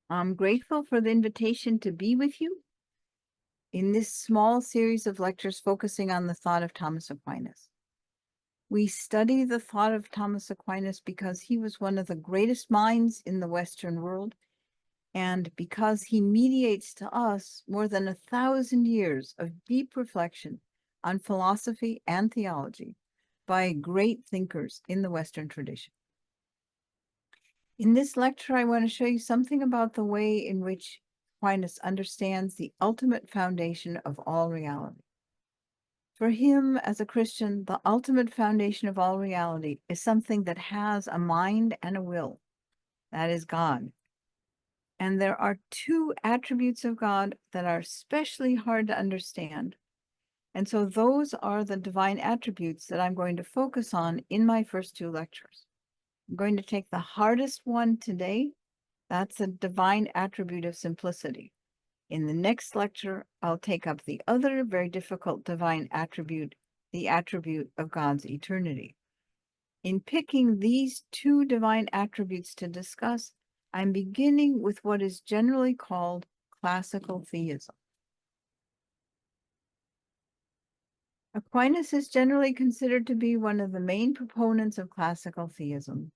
I'm grateful for the invitation to be with you in this small series of lectures focusing on the thought of Thomas Aquinas. We study the thought of Thomas Aquinas because he was one of the greatest minds in the Western world, and because he mediates to us more than 1,000 years of deep reflection on philosophy and theology by great thinkers in the Western tradition. In this lecture, I want to show you something about the way in which Aquinas understands the ultimate foundation of all reality. For him, as a Christian, the ultimate foundation of all reality is something that has a mind and a will. That is God. And there are two attributes of God that are especially hard to understand. And so those are the divine attributes that I'm going to focus on in my first two lectures. I'm going to take the hardest one today. That's a divine attribute of simplicity. In the next lecture, I'll take up the other very difficult divine attribute, the attribute of God's eternity. In picking these two divine attributes to discuss, I'm beginning with what is generally called classical theism. Aquinas is generally considered to be one of the main proponents of classical theism,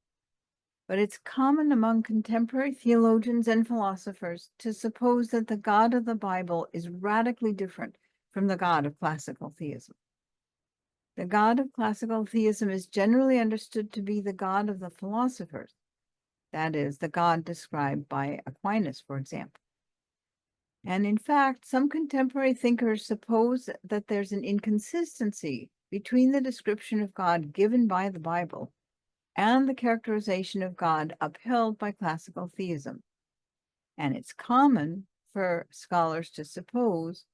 but it's common among contemporary theologians and philosophers to suppose that the God of the Bible is radically different from the God of classical theism. The God of classical theism is generally understood to be the God of the philosophers, that is, the God described by Aquinas, for example. And in fact, some contemporary thinkers suppose that there's an inconsistency between the description of God given by the Bible and the characterization of God upheld by classical theism. And it's common for scholars to suppose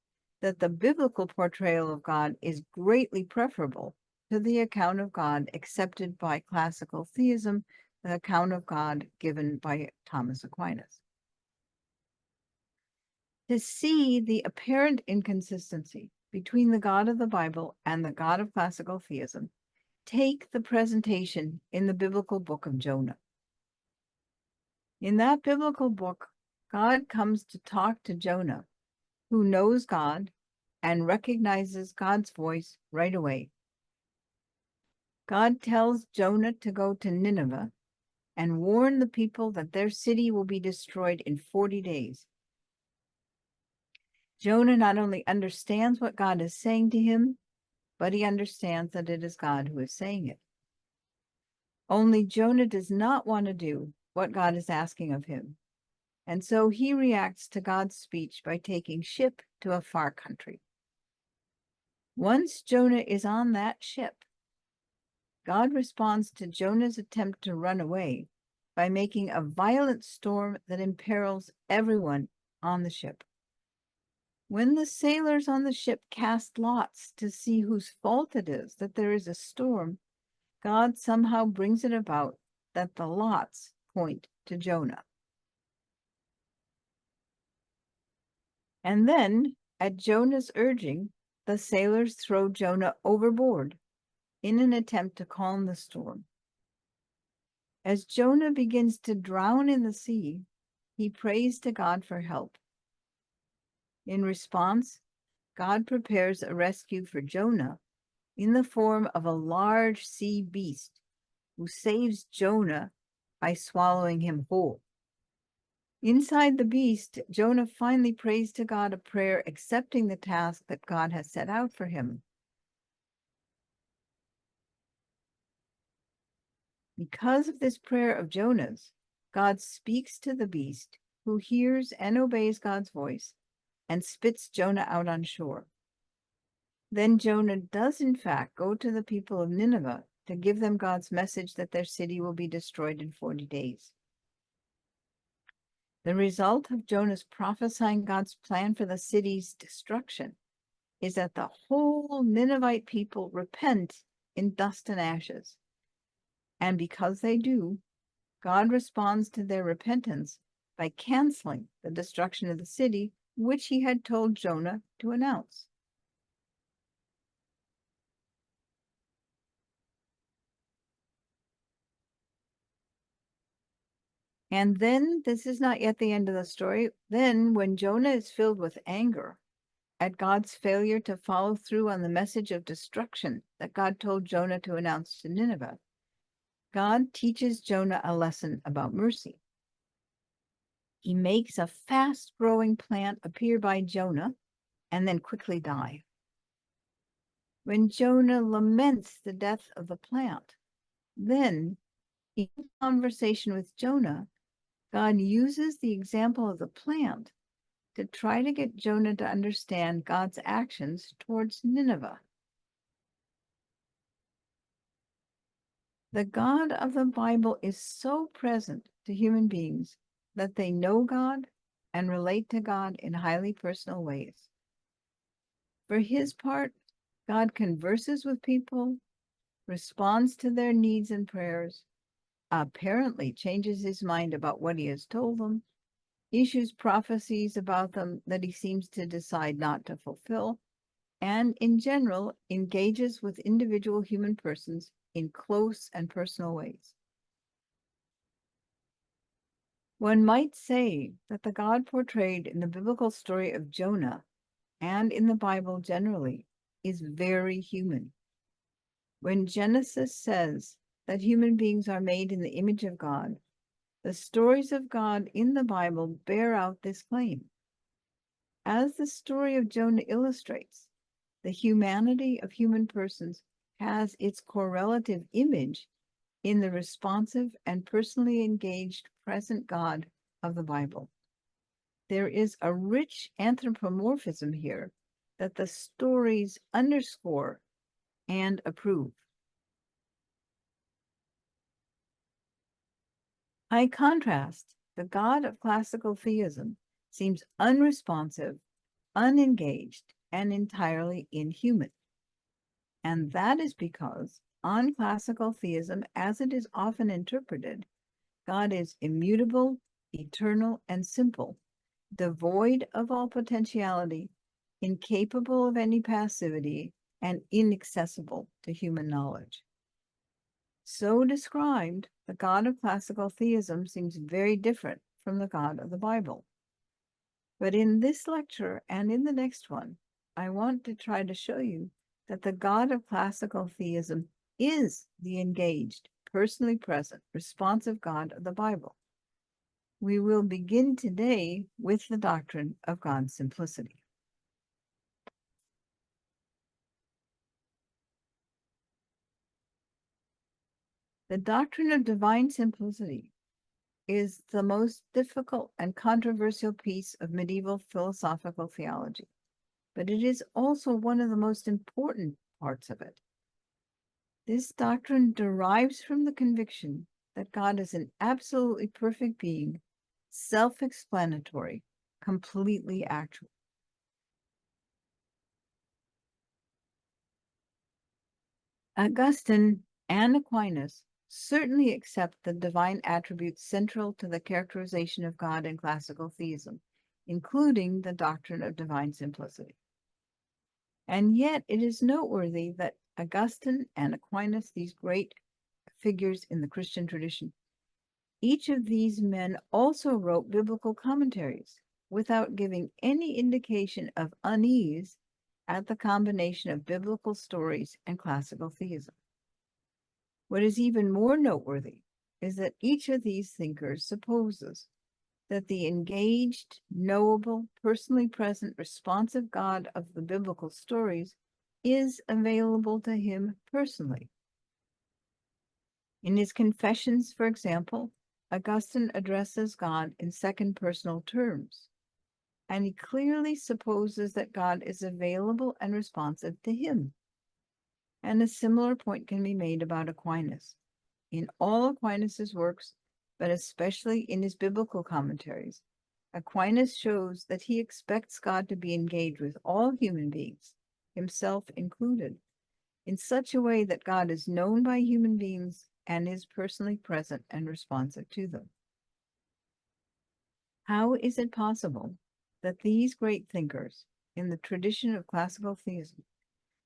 that the biblical portrayal of God is greatly preferable to the account of God accepted by classical theism, the account of God given by Thomas Aquinas. To see the apparent inconsistency between the God of the Bible and the God of classical theism, take the presentation in the biblical book of Jonah. In that biblical book, God comes to talk to Jonah, who knows God and recognizes God's voice right away. God tells Jonah to go to Nineveh and warn the people that their city will be destroyed in 40 days. Jonah not only understands what God is saying to him, but he understands that it is God who is saying it. Only Jonah does not want to do what God is asking of him, and so he reacts to God's speech by taking ship to a far country. Once Jonah is on that ship, God responds to Jonah's attempt to run away by making a violent storm that imperils everyone on the ship. When the sailors on the ship cast lots to see whose fault it is that there is a storm, God somehow brings it about that the lots point to Jonah. And then, at Jonah's urging, the sailors throw Jonah overboard in an attempt to calm the storm. As Jonah begins to drown in the sea, he prays to God for help. In response, God prepares a rescue for Jonah in the form of a large sea beast who saves Jonah by swallowing him whole. Inside the beast, Jonah finally prays to God a prayer accepting the task that God has set out for him. Because of this prayer of Jonah's, God speaks to the beast, who hears and obeys God's voice, and spits Jonah out on shore. Then Jonah does in fact go to the people of Nineveh to give them God's message that their city will be destroyed in 40 days. The result of Jonah's prophesying God's plan for the city's destruction is that the whole Ninevite people repent in dust and ashes. And because they do, God responds to their repentance by canceling the destruction of the city, which he had told Jonah to announce. And then, this is not yet the end of the story. Then, when Jonah is filled with anger at God's failure to follow through on the message of destruction that God told Jonah to announce to Nineveh, God teaches Jonah a lesson about mercy. He makes a fast-growing plant appear by Jonah and then quickly die. When Jonah laments the death of the plant, then, in conversation with Jonah, God uses the example of the plant to try to get Jonah to understand God's actions towards Nineveh. The God of the Bible is so present to human beings that they know God and relate to God in highly personal ways. For his part, God converses with people, responds to their needs and prayers, apparently changes his mind about what he has told them, issues prophecies about them that he seems to decide not to fulfill, and in general engages with individual human persons in close and personal ways. One might say that the God portrayed in the biblical story of Jonah and in the Bible generally is very human. When Genesis says that human beings are made in the image of God, the stories of God in the Bible bear out this claim. As the story of Jonah illustrates, the humanity of human persons has its correlative image in the responsive and personally engaged present God of the Bible. There is a rich anthropomorphism here that the stories underscore and approve. By contrast, the God of classical theism seems unresponsive, unengaged, and entirely inhuman. And that is because, on classical theism, as it is often interpreted, God is immutable, eternal, and simple, devoid of all potentiality, incapable of any passivity, and inaccessible to human knowledge. So described, the God of classical theism seems very different from the God of the Bible. But in this lecture and in the next one, I want to try to show you that the God of classical theism is the engaged, personally present, responsive God of the Bible. We will begin today with the doctrine of God's simplicity. The doctrine of divine simplicity is the most difficult and controversial piece of medieval philosophical theology, but it is also one of the most important parts of it. This doctrine derives from the conviction that God is an absolutely perfect being, self-explanatory, completely actual. Augustine and Aquinas certainly accept the divine attributes central to the characterization of God in classical theism, including the doctrine of divine simplicity. And yet it is noteworthy that Augustine and Aquinas, these great figures in the Christian tradition, each of these men also wrote biblical commentaries without giving any indication of unease at the combination of biblical stories and classical theism. What is even more noteworthy is that each of these thinkers supposes that the engaged, knowable, personally present, responsive God of the biblical stories is available to him personally. In his Confessions, for example, Augustine addresses God in second personal terms, and he clearly supposes that God is available and responsive to him. And a similar point can be made about Aquinas. In all Aquinas's works, but especially in his biblical commentaries, Aquinas shows that he expects God to be engaged with all human beings, himself included, in such a way that God is known by human beings and is personally present and responsive to them. How is it possible that these great thinkers in the tradition of classical theism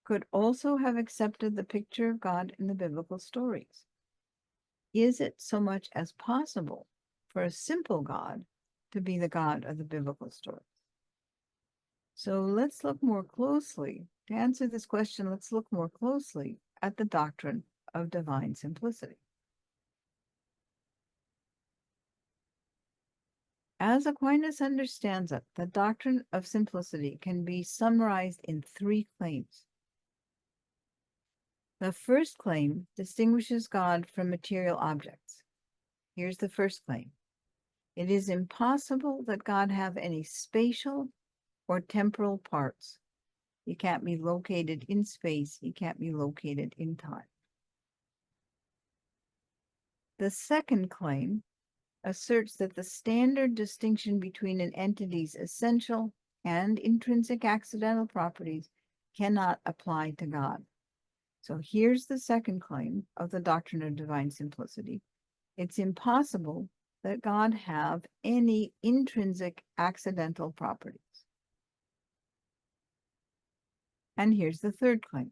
could also have accepted the picture of God in the biblical stories? Is it so much as possible for a simple God to be the God of the biblical story. So let's look more closely. To answer this question, let's look more closely at the doctrine of divine simplicity. As Aquinas understands it, the doctrine of simplicity can be summarized in 3 claims. The first claim distinguishes God from material objects. Here's the first claim. It is impossible that God have any spatial or temporal parts. He can't be located in space. He can't be located in time. The second claim asserts that the standard distinction between an entity's essential and intrinsic accidental properties cannot apply to God. So here's the second claim of the doctrine of divine simplicity. It's impossible that God have any intrinsic accidental properties. And here's the third claim.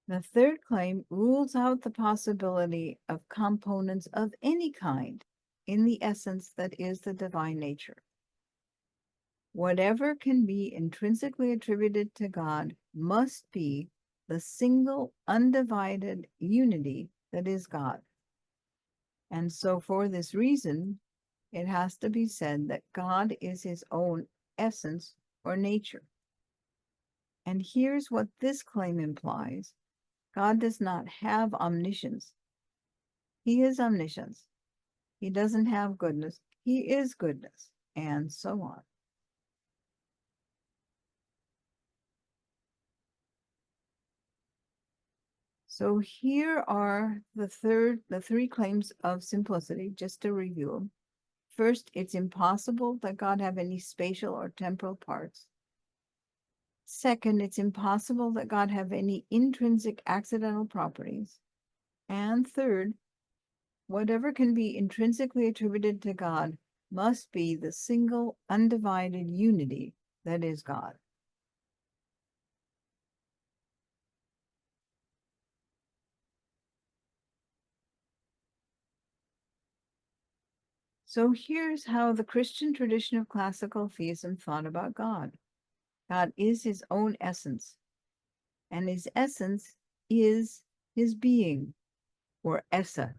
The third claim rules out the possibility of components of any kind in the essence that is the divine nature. Whatever can be intrinsically attributed to God must be the single undivided unity that is God. And so for this reason, it has to be said that God is his own essence or nature. And here's what this claim implies. God does not have omniscience. He is omniscience. He doesn't have goodness. He is goodness, and so on. So here are the 3 claims of simplicity, just to review them. First, it's impossible that God have any spatial or temporal parts. Second, it's impossible that God have any intrinsic accidental properties. And third, whatever can be intrinsically attributed to God must be the single undivided unity that is God. So here's how the Christian tradition of classical theism thought about God. God is his own essence, and his essence is his being, or essa.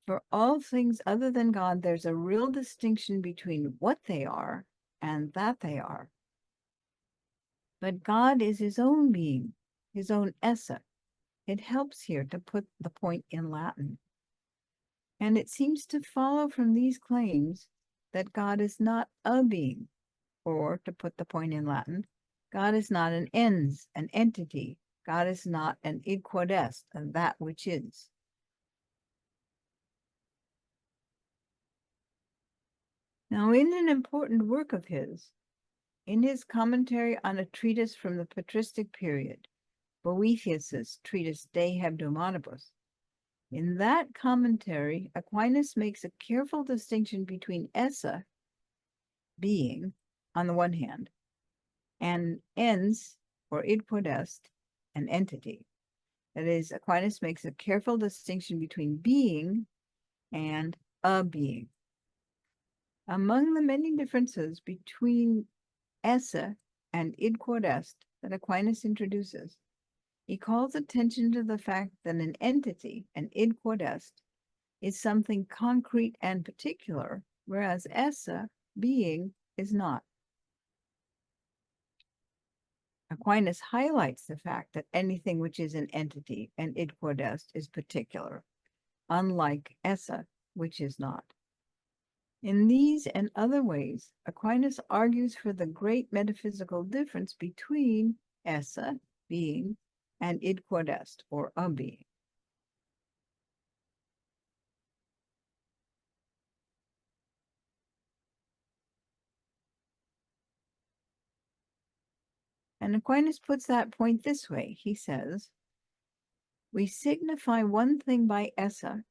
For all things other than God, there's a real distinction between what they are and that they are. But God is his own being, his own essa. It helps here to put the point in Latin. And it seems to follow from these claims that God is not a being, or to put the point in Latin, God is not an ens, an entity. God is not an id quod est, that which is. Now, in an important work of his, in his commentary on a treatise from the patristic period, Boethius's treatise De Hebdomadibus, in that commentary, Aquinas makes a careful distinction between essa, being, on the one hand, and ens, or id quod est, an entity. That is, Aquinas makes a careful distinction between being and a being. Among the many differences between essa and id quod est that Aquinas introduces, he calls attention to the fact that an entity, an id quod est, is something concrete and particular, whereas essa, being, is not. Aquinas highlights the fact that anything which is an entity, an id quod est, is particular, unlike essa, which is not. In these and other ways, Aquinas argues for the great metaphysical difference between essa, being, and id quod est, or a being. And Aquinas puts that point this way. He says, we signify one thing by essa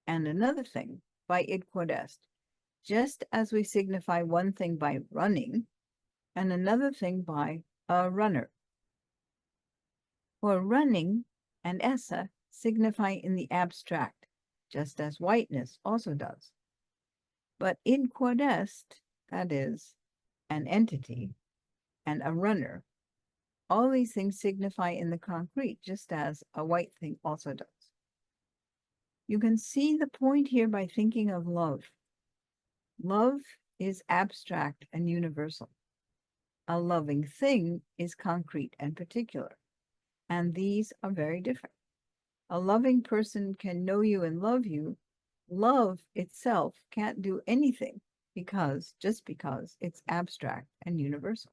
and another thing by id quod est, just as we signify one thing by running and another thing by a runner. For running and essa signify in the abstract, just as whiteness also does. But id quod est, that is, an entity, and a runner, all these things signify in the concrete, just as a white thing also does. You can see the point here by thinking of love. Love is abstract and universal. A loving thing is concrete and particular, and these are very different. A loving person can know you and love you. Love itself can't do anything just because it's abstract and universal.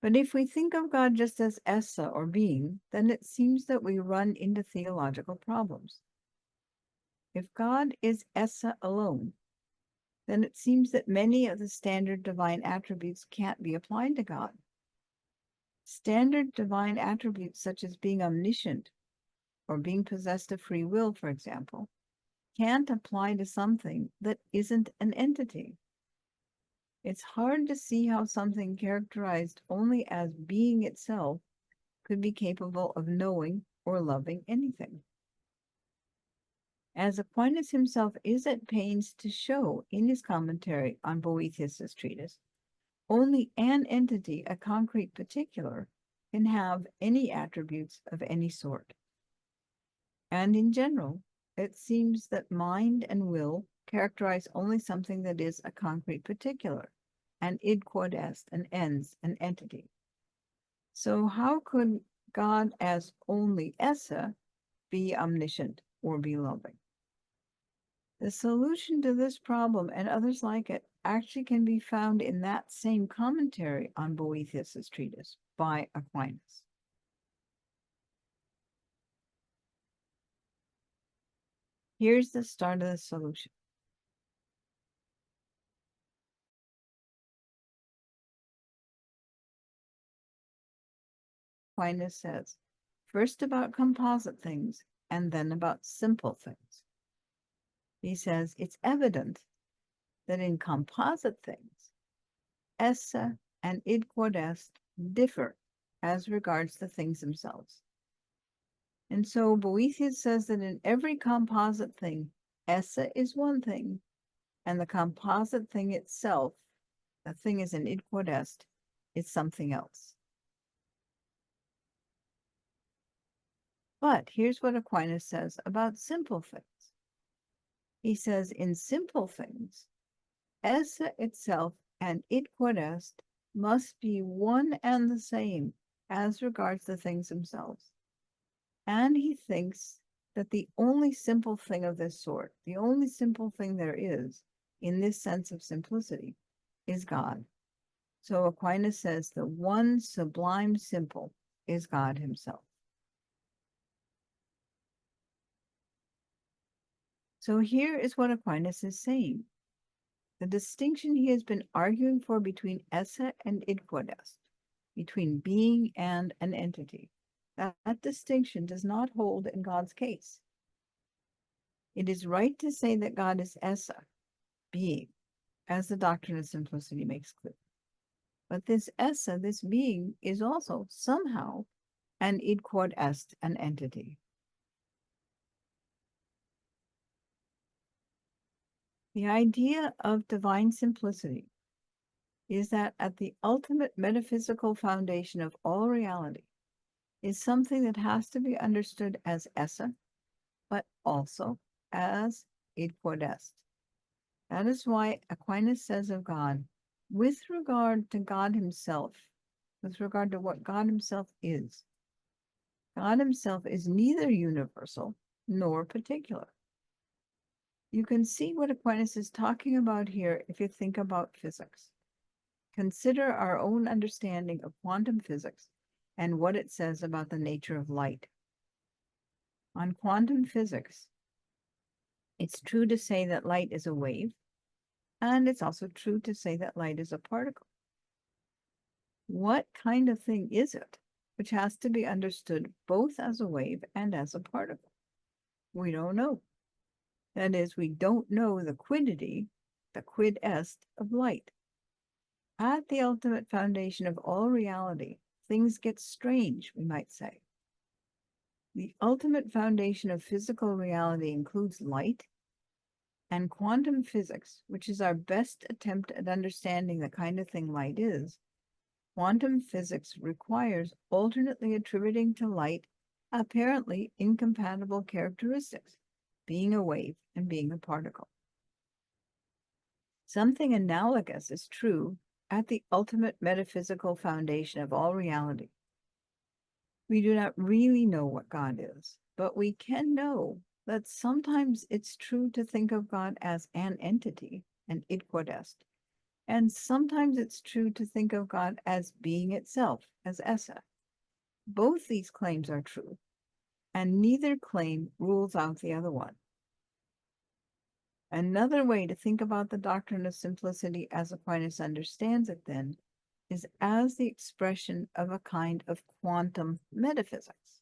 But if we think of God just as essa or being, then it seems that we run into theological problems. If God is essa alone, then it seems that many of the standard divine attributes can't be applied to God. Standard divine attributes such as being omniscient or being possessed of free will, for example, can't apply to something that isn't an entity. It's hard to see how something characterized only as being itself could be capable of knowing or loving anything. As Aquinas himself is at pains to show in his commentary on Boethius' treatise, only an entity, a concrete particular, can have any attributes of any sort. And in general, it seems that mind and will characterize only something that is a concrete particular, an id quod est, an ens, an entity. So how could God as only essa be omniscient or be loving? The solution to this problem and others like it actually can be found in that same commentary on Boethius' treatise by Aquinas. Here's the start of the solution. Aquinas says, first about composite things and then about simple things. He says, it's evident that in composite things, essa and id quod est differ as regards the things themselves. And so Boethius says that in every composite thing, essa is one thing, and the composite thing itself, the thing is an id quod est, is something else. But here's what Aquinas says about simple things. He says in simple things, essa itself and id quod est must be one and the same as regards the things themselves. And he thinks that the only simple thing of this sort, the only simple thing there is, in this sense of simplicity, is God. So Aquinas says the one sublime simple is God himself. So here is what Aquinas is saying. The distinction he has been arguing for between essa and id quod est, between being and an entity, that distinction does not hold in God's case. It is right to say that God is essa, being, as the doctrine of simplicity makes clear. But this essa, this being, is also somehow an id quod est, an entity. The idea of divine simplicity is that at the ultimate metaphysical foundation of all reality is something that has to be understood as essa, but also as id quod est. That is why Aquinas says of God, with regard to God himself, with regard to what God himself is, God himself is neither universal nor particular. You can see what Aquinas is talking about here if you think about physics. Consider our own understanding of quantum physics and what it says about the nature of light. On quantum physics, it's true to say that light is a wave, and it's also true to say that light is a particle. What kind of thing is it which has to be understood both as a wave and as a particle? We don't know. That is, we don't know the quiddity, the quid est of light. At the ultimate foundation of all reality, things get strange, we might say. The ultimate foundation of physical reality includes light, and quantum physics, which is our best attempt at understanding the kind of thing light is. Quantum physics requires alternately attributing to light apparently incompatible characteristics, being a wave and being a particle. Something analogous is true at the ultimate metaphysical foundation of all reality. We do not really know what God is, but we can know that sometimes it's true to think of God as an entity, an id quod est, and sometimes it's true to think of God as being itself, as esse. Both these claims are true, and neither claim rules out the other one. Another way to think about the doctrine of simplicity as Aquinas understands it, then, is as the expression of a kind of quantum metaphysics.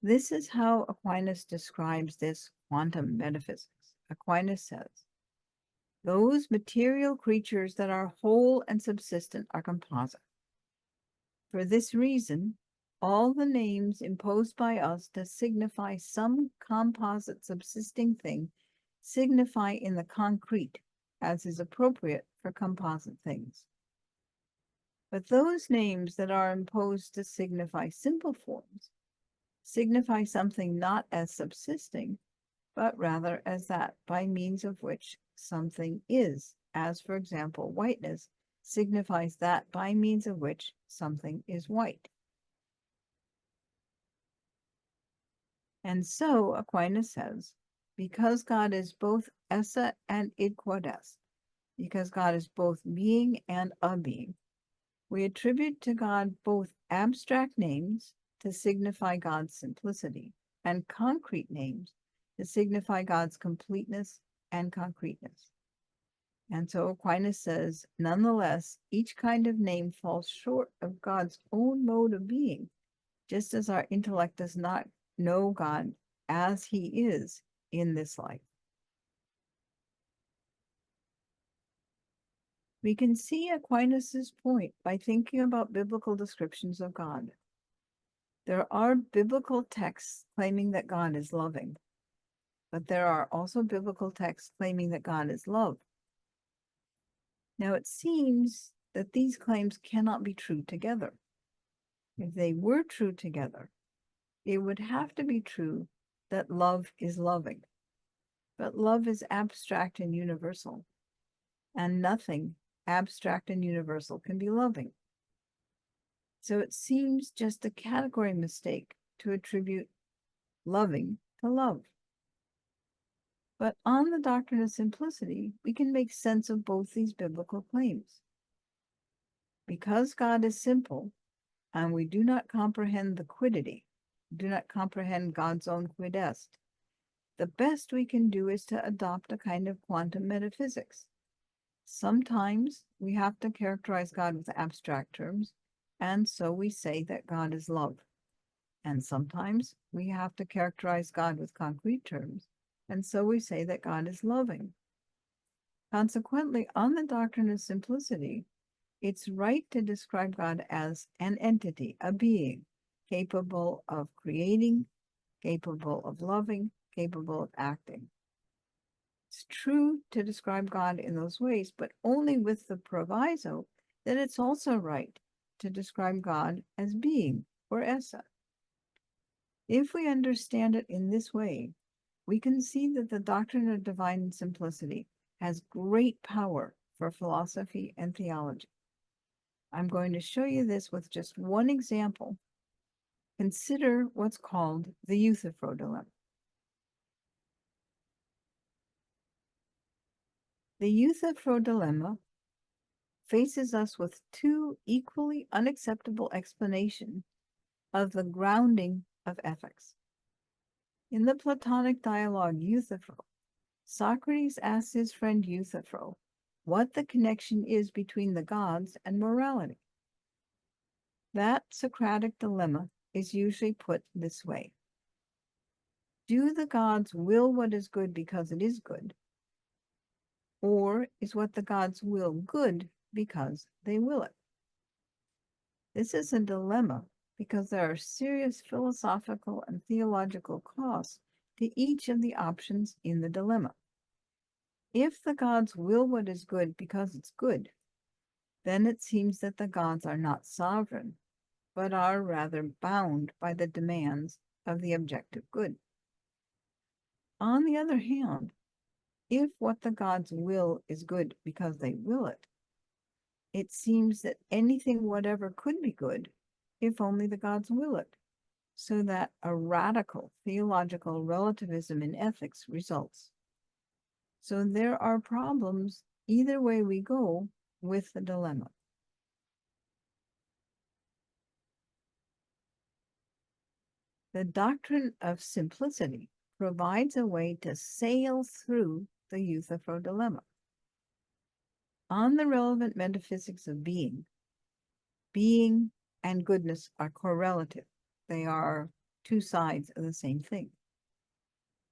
This is how Aquinas describes this quantum metaphysics. Aquinas says, those material creatures that are whole and subsistent are composite. For this reason, all the names imposed by us to signify some composite subsisting thing signify in the concrete, as is appropriate for composite things. But those names that are imposed to signify simple forms signify something not as subsisting, but rather as that by means of which something is, as, for example, whiteness signifies that by means of which something is white. And so Aquinas says, because God is both esse and id quod est, because God is both being and a being, we attribute to God both abstract names to signify God's simplicity and concrete names to signify God's completeness and concreteness. And so Aquinas says, nonetheless, each kind of name falls short of God's own mode of being, just as our intellect does not know God as he is in this life. We can see Aquinas's point by thinking about biblical descriptions of God. There are biblical texts claiming that God is loving, but there are also biblical texts claiming that God is love. Now it seems that these claims cannot be true together. If they were true together, it would have to be true that love is loving. But love is abstract and universal, and nothing abstract and universal can be loving. So it seems just a category mistake to attribute loving to love. But on the doctrine of simplicity, we can make sense of both these biblical claims. Because God is simple, and we do not comprehend the quiddity, do not comprehend God's own quid est, the best we can do is to adopt a kind of quantum metaphysics. Sometimes we have to characterize God with abstract terms, and so we say that God is love. And sometimes we have to characterize God with concrete terms, and so we say that God is loving. Consequently, on the doctrine of simplicity, it's right to describe God as an entity, a being, capable of creating, capable of loving, capable of acting. It's true to describe God in those ways, but only with the proviso that it's also right to describe God as being, or esse. If we understand it in this way, we can see that the doctrine of divine simplicity has great power for philosophy and theology. I'm going to show you this with just one example. Consider what's called the Euthyphro dilemma. The Euthyphro dilemma faces us with two equally unacceptable explanations of the grounding of ethics. In the Platonic dialogue Euthyphro, Socrates asks his friend Euthyphro what the connection is between the gods and morality. That Socratic dilemma is usually put this way. Do the gods will what is good because it is good? Or is what the gods will good because they will it? This is a dilemma because there are serious philosophical and theological costs to each of the options in the dilemma. If the gods will what is good because it's good, then it seems that the gods are not sovereign, but are rather bound by the demands of the objective good. On the other hand, if what the gods will is good because they will it, it seems that anything whatever could be good if only the gods will it, so that a radical theological relativism in ethics results. So there are problems either way we go with the dilemma. The doctrine of simplicity provides a way to sail through the Euthyphro dilemma. On the relevant metaphysics of being, being and goodness are correlative. They are two sides of the same thing.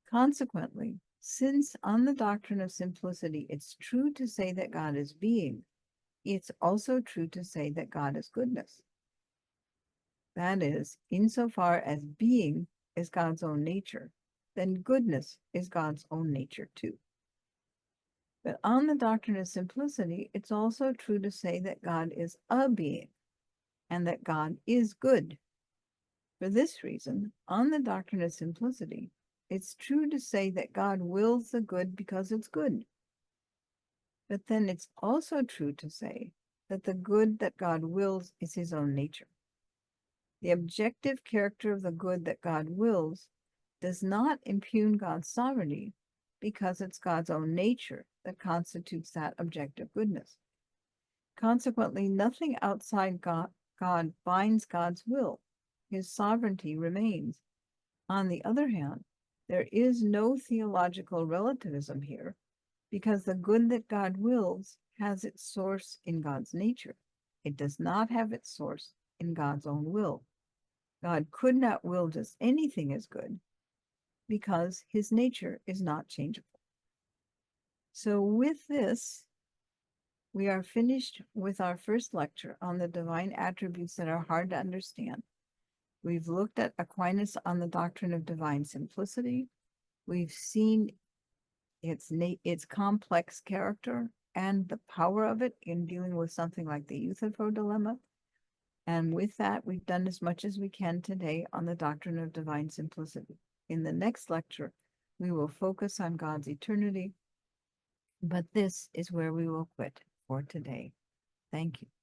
Consequently, since on the doctrine of simplicity, it's true to say that God is being, it's also true to say that God is goodness. That is, insofar as being is God's own nature, then goodness is God's own nature too. But on the doctrine of simplicity, it's also true to say that God is a being and that God is good. For this reason, on the doctrine of simplicity, it's true to say that God wills the good because it's good. But then it's also true to say that the good that God wills is his own nature. The objective character of the good that God wills does not impugn God's sovereignty because it's God's own nature that constitutes that objective goodness. Consequently, nothing outside God binds God's will. His sovereignty remains. On the other hand, there is no theological relativism here because the good that God wills has its source in God's nature. It does not have its source in God's own will. God could not will just anything as good because his nature is not changeable. So with this, we are finished with our first lecture on the divine attributes that are hard to understand. We've looked at Aquinas on the doctrine of divine simplicity. We've seen its complex character and the power of it in dealing with something like the Euthyphro dilemma. And with that, we've done as much as we can today on the doctrine of divine simplicity. In the next lecture, we will focus on God's eternity, but this is where we will quit for today. Thank you.